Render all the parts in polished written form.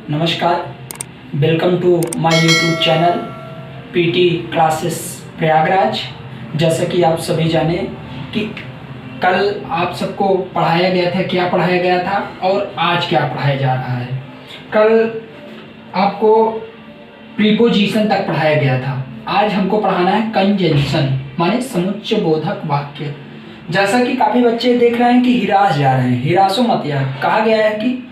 नमस्कार। Welcome to my YouTube channel PT classes Prayagraj. जैसा कि आप सभी जाने कि कल आप सबको पढ़ाया गया था, क्या पढ़ाया गया था और आज क्या पढ़ाया जा रहा है। कल आपको प्रीपोजिशन तक पढ़ाया गया था, आज हमको पढ़ाना है कंजंक्शन माने समुच्चय बोधक वाक्य। जैसा कि काफ़ी बच्चे देख रहे हैं कि हिरास जा रहे हैं, हिरासो मत यार। कहा गया है कि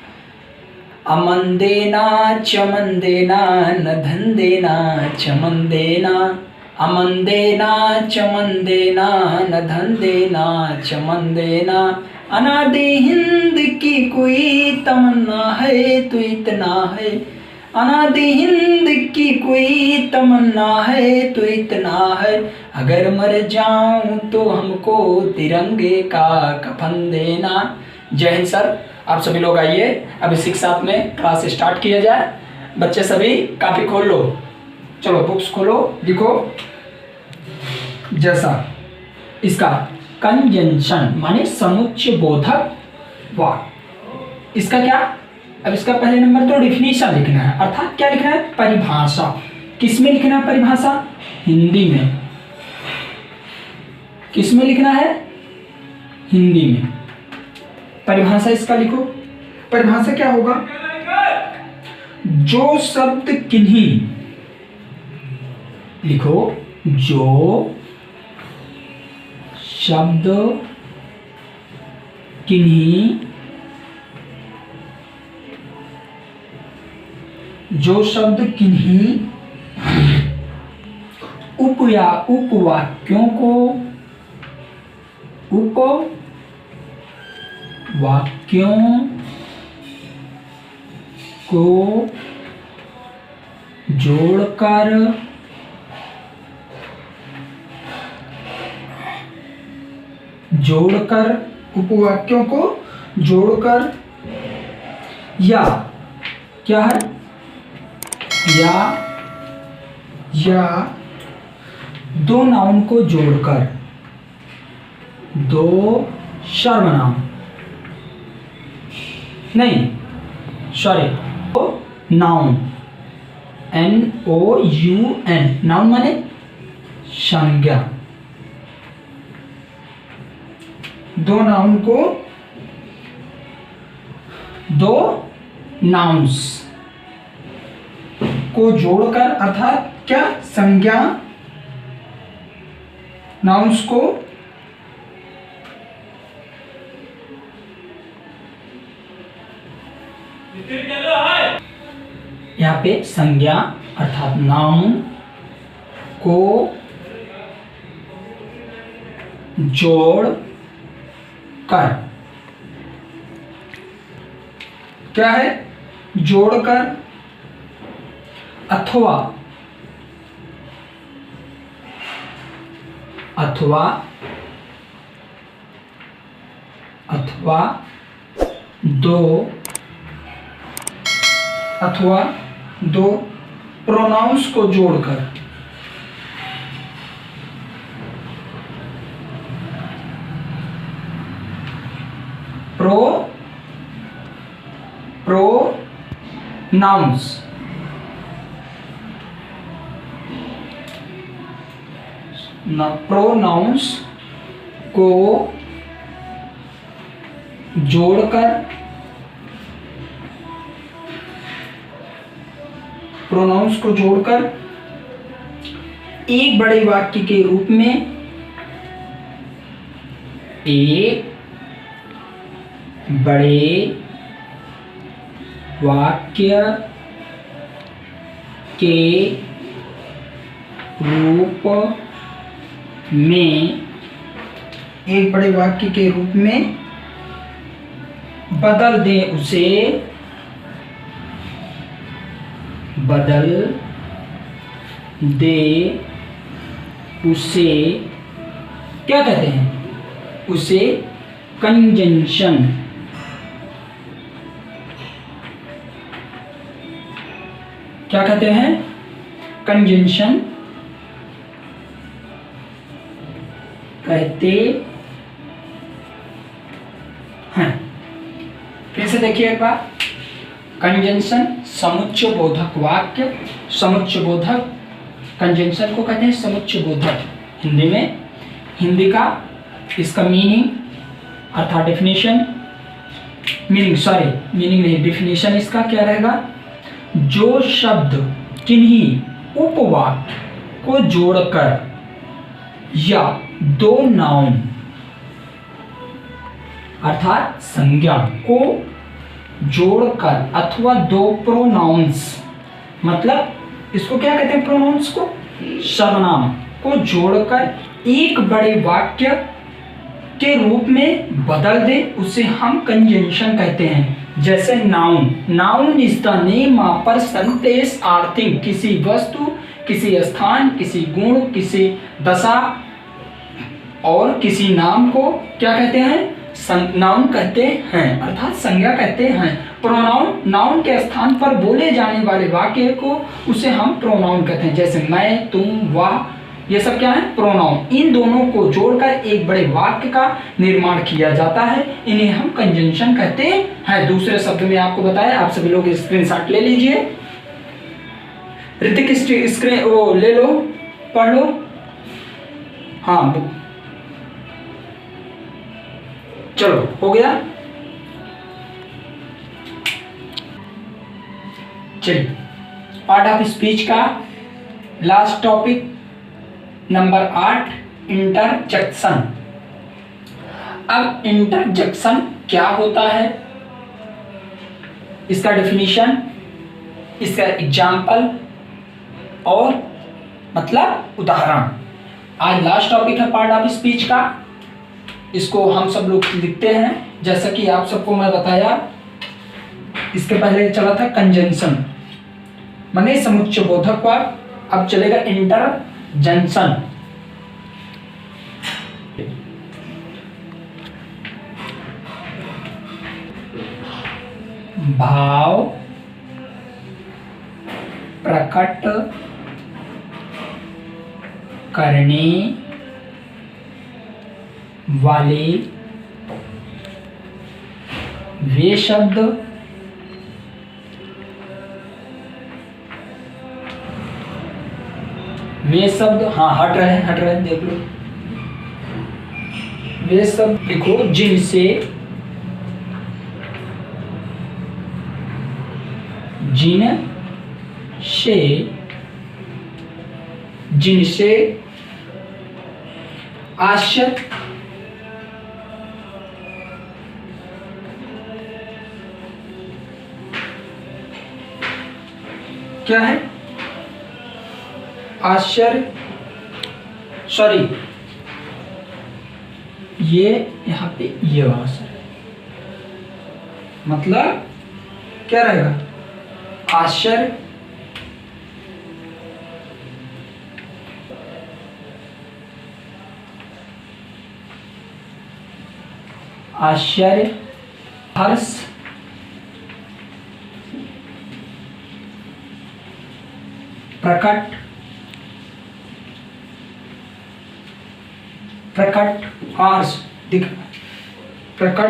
अमन देना चमन देना न धन देना चमन देना, अमन देना चमन देना न धन देना चमन देना, अनादि हिंद की कोई तमन्ना है तो इतना है, अनादि हिंद की कोई तमन्ना है तो इतना है, अगर मर जाऊं तो हमको तिरंगे का कफन देना। जय हिंद सर। आप सभी लोग आइए, अब इसी के साथ में क्लास स्टार्ट किया जाए। बच्चे सभी कॉपी खोल लो, चलो बुक्स खोलो, लिखो। जैसा इसका कंजंक्शन माने समुच्चय बोधक वाक्य, इसका क्या, अब इसका पहले नंबर तो डिफिनीशन लिखना है, अर्थात क्या लिखना है, परिभाषा। किस में लिखना है परिभाषा? हिंदी में। किस में लिखना है? हिंदी में। परिभाषा इसका लिखो। परिभाषा क्या होगा? जो शब्द किन्हीं, लिखो, जो शब्द किन्हीं, जो शब्द किन्हीं उप या उपवाक्यों को, वाक्यों को जोड़कर उपवाक्यों को जोड़कर या क्या है, या दो नाउन को जोड़कर, दो सर्वनाम नहीं, सॉरी, नाउन, NOUN, नाउन माने संज्ञा, दो नाउन को, दो नाउन्स को जोड़कर, अर्थात क्या, संज्ञा नाउन्स को यहाँ पे संज्ञा अर्थात नाउन को जोड़ कर, क्या है, जोड़कर, अथवा दो प्रोनाउंस को जोड़कर, प्रोनाउंस को जोड़कर, प्रोनाउंस को जोड़कर एक बड़े वाक्य के रूप में, एक बड़े वाक्य के रूप में, एक बड़े वाक्य के रूप में बदल दे उसे, बदल दे उसे क्या कहते हैं? उसे कंजंक्शन, क्या कहते हैं? कंजंक्शन कहते हैं। फिर से देखिए एक बार, कंजंक्शन समुच्चय बोधक वाक्य, समुच्चय बोधक कंजंक्शन को कहते हैं समुच्चय बोधक हिंदी में। हिंदी का इसका मीनिंग अर्थात डेफिनेशन, मीनिंग नहीं, डेफिनेशन इसका क्या रहेगा, जो शब्द किन्हीं उपवाक्य को जोड़कर या दो नाउन अर्थात संज्ञा को जोड़कर अथवा दो प्रोनाउंस, मतलब इसको क्या कहते हैं, प्रोनाउंस को, सर्वनाम को जोड़कर एक बड़े वाक्य के रूप में बदल दे, उसे हम कंजंक्शन कहते हैं। जैसे noun is the name of person place और थिंग, किसी वस्तु, किसी स्थान, किसी गुण, किसी दशा और किसी नाम को क्या कहते हैं, नाउन कहते हैं अर्थात संज्ञा कहते हैं। प्रोनाउन नाउन के स्थान पर बोले जाने वाले वाक्य को उसे हम प्रोनाउन कहते हैं। जैसे मैं, तुम, वह, ये सब क्या है, प्रोनाउन। इन दोनों को जोड़कर एक बड़े वाक्य का निर्माण किया जाता है, इन्हें हम कंजंक्शन कहते हैं। दूसरे शब्द में आपको बताया, आप सभी लोग स्क्रीनशॉट ले लीजिए। ऋतिक स्क्रीन वो ले लो, पढ़ लो। हाँ चलो, हो गया। चलिए, पार्ट ऑफ स्पीच का लास्ट टॉपिक नंबर 8, इंटरजेक्शन। अब इंटरजेक्शन क्या होता है, इसका डेफिनेशन, इसका एग्जाम्पल और मतलब उदाहरण। आज लास्ट टॉपिक है पार्ट ऑफ स्पीच का, इसको हम सब लोग लिखते हैं। जैसा कि आप सबको मैं बताया, इसके पहले चला था कंजंक्शन माने समुच्चय बोधक वाक्य, अब चलेगा इंटरजेक्शन। भाव प्रकट करने वाले वे शब्द हाँ हट रहे हैं, देख लो। वे शब्द लिखो जिनसे आश्चर्य क्या है, आश्चर्य, सॉरी ये यहाँ पे ये आश्चर्य मतलब क्या रहेगा, आश्चर्य हर्ष, प्रकट हर्ष प्रकट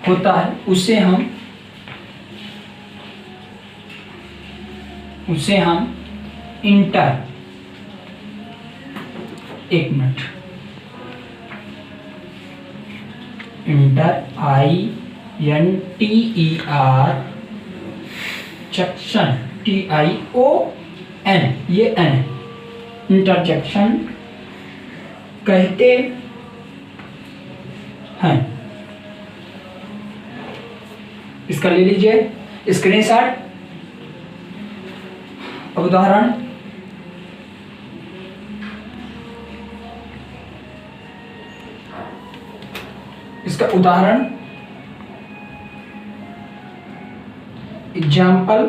होता है उसे हम एक मिनट, इंटर इंटरजेक्शन TION, ये N, इंटरजेक्शन कहते हैं। इसका ले लीजिए स्क्रीनशॉट। अब उदाहरण, इसका उदाहरण एग्जाम्पल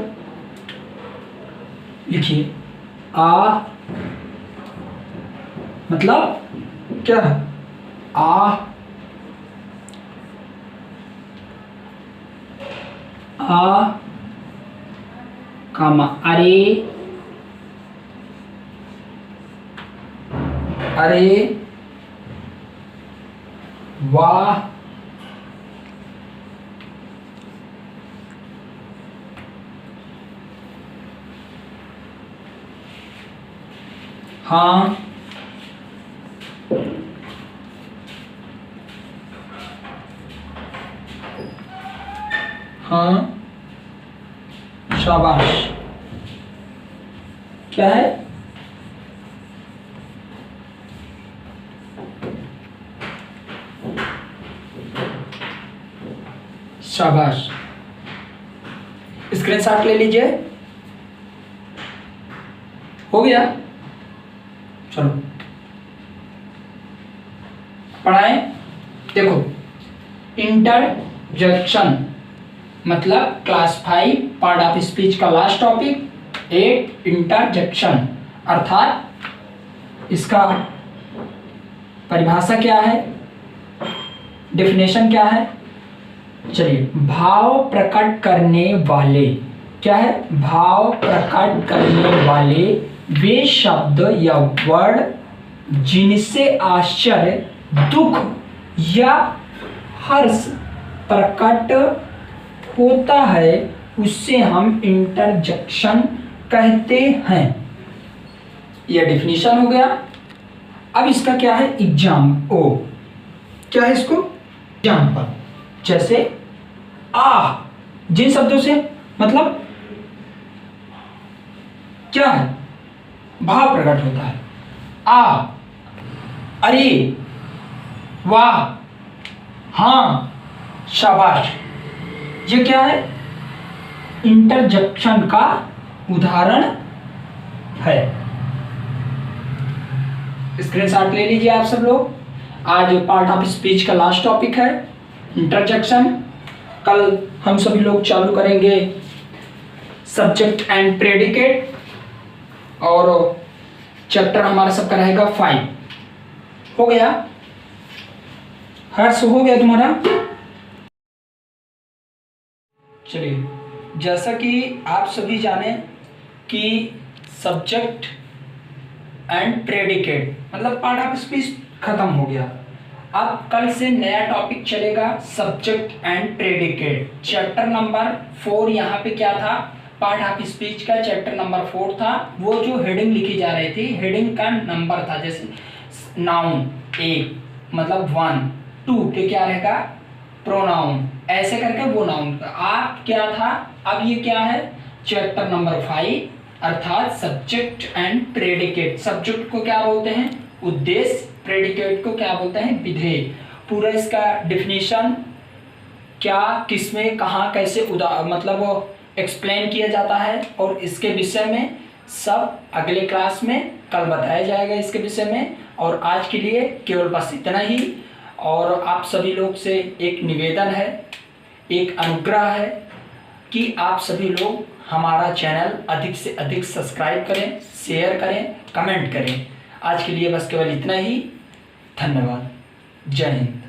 लिखिए। मतलब क्या है, कामा अरे वाह, हाँ, हाँ, शाबाश। क्या है? शाबाश। स्क्रीनशॉट ले लीजिए। हो गया? चलो पढ़ाएं। देखो, इंटरजेक्शन मतलब क्लास 5 पार्ट ऑफ स्पीच का लास्ट टॉपिक 8 इंटरजेक्शन, अर्थात इसका परिभाषा क्या है, डेफिनेशन क्या है। चलिए, भाव प्रकट करने वाले, क्या है? भाव प्रकट करने वाले वे शब्द या वर्ड जिनसे आश्चर्य, दुख या हर्ष प्रकट होता है उससे हम इंटरजेक्शन कहते हैं। यह डेफिनेशन हो गया। अब इसका क्या है? एग्जाम ओ, क्या है इसको? एग्जाम्पल, जैसे आ, जिन शब्दों से मतलब क्या है? भाव प्रकट होता है। आ, अरे, वाह, हाँ, शाबाश। ये क्या है? इंटरजेक्शन का उदाहरण है। स्क्रीनशॉट ले लीजिए आप सब लोग। आज पार्ट ऑफ स्पीच का लास्ट टॉपिक है इंटरजेक्शन। कल हम सभी लोग चालू करेंगे सब्जेक्ट एंड प्रेडिकेट, और चैप्टर हमारा सबका रहेगा 5। हो गया? हर्ष हो गया तुम्हारा? चलिए, जैसा कि आप सभी जाने कि सब्जेक्ट एंड प्रेडिकेट मतलब पार्ट ऑफ स्पीच खत्म हो गया। अब कल से नया टॉपिक चलेगा subject and predicate. Chapter number 4 यहाँ पे क्या था? पार्ट ऑफ स्पीच का चैप्टर नंबर 4 था। वो जो हेडिंग लिखी जा रही थी, हेडिंग का नंबर था, जैसे नाउन 1 मतलब 1, 2 के क्या रहेगा? प्रोनाउन, ऐसे करके वो नाउन का। आप क्या था? अब ये क्या है? चैप्टर नंबर 5 अर्थात सब्जेक्ट एंड प्रेडिकेट। सब्जेक्ट को क्या बोलते हैं? उद्देश्य। प्रेडिकेट को क्या बोलते हैं? विधेय। पूरा इसका डिफिनीशन क्या, किसमें, कहाँ, कैसे मतलब एक्सप्लेन किया जाता है, और इसके विषय में सब अगले क्लास में कल बताया जाएगा इसके विषय में। और आज के लिए केवल बस इतना ही। और आप सभी लोग से एक निवेदन है, एक अनुग्रह है कि आप सभी लोग हमारा चैनल अधिक से अधिक सब्सक्राइब करें, शेयर करें, कमेंट करें। आज के लिए बस केवल इतना ही। धन्यवाद। जय हिंद।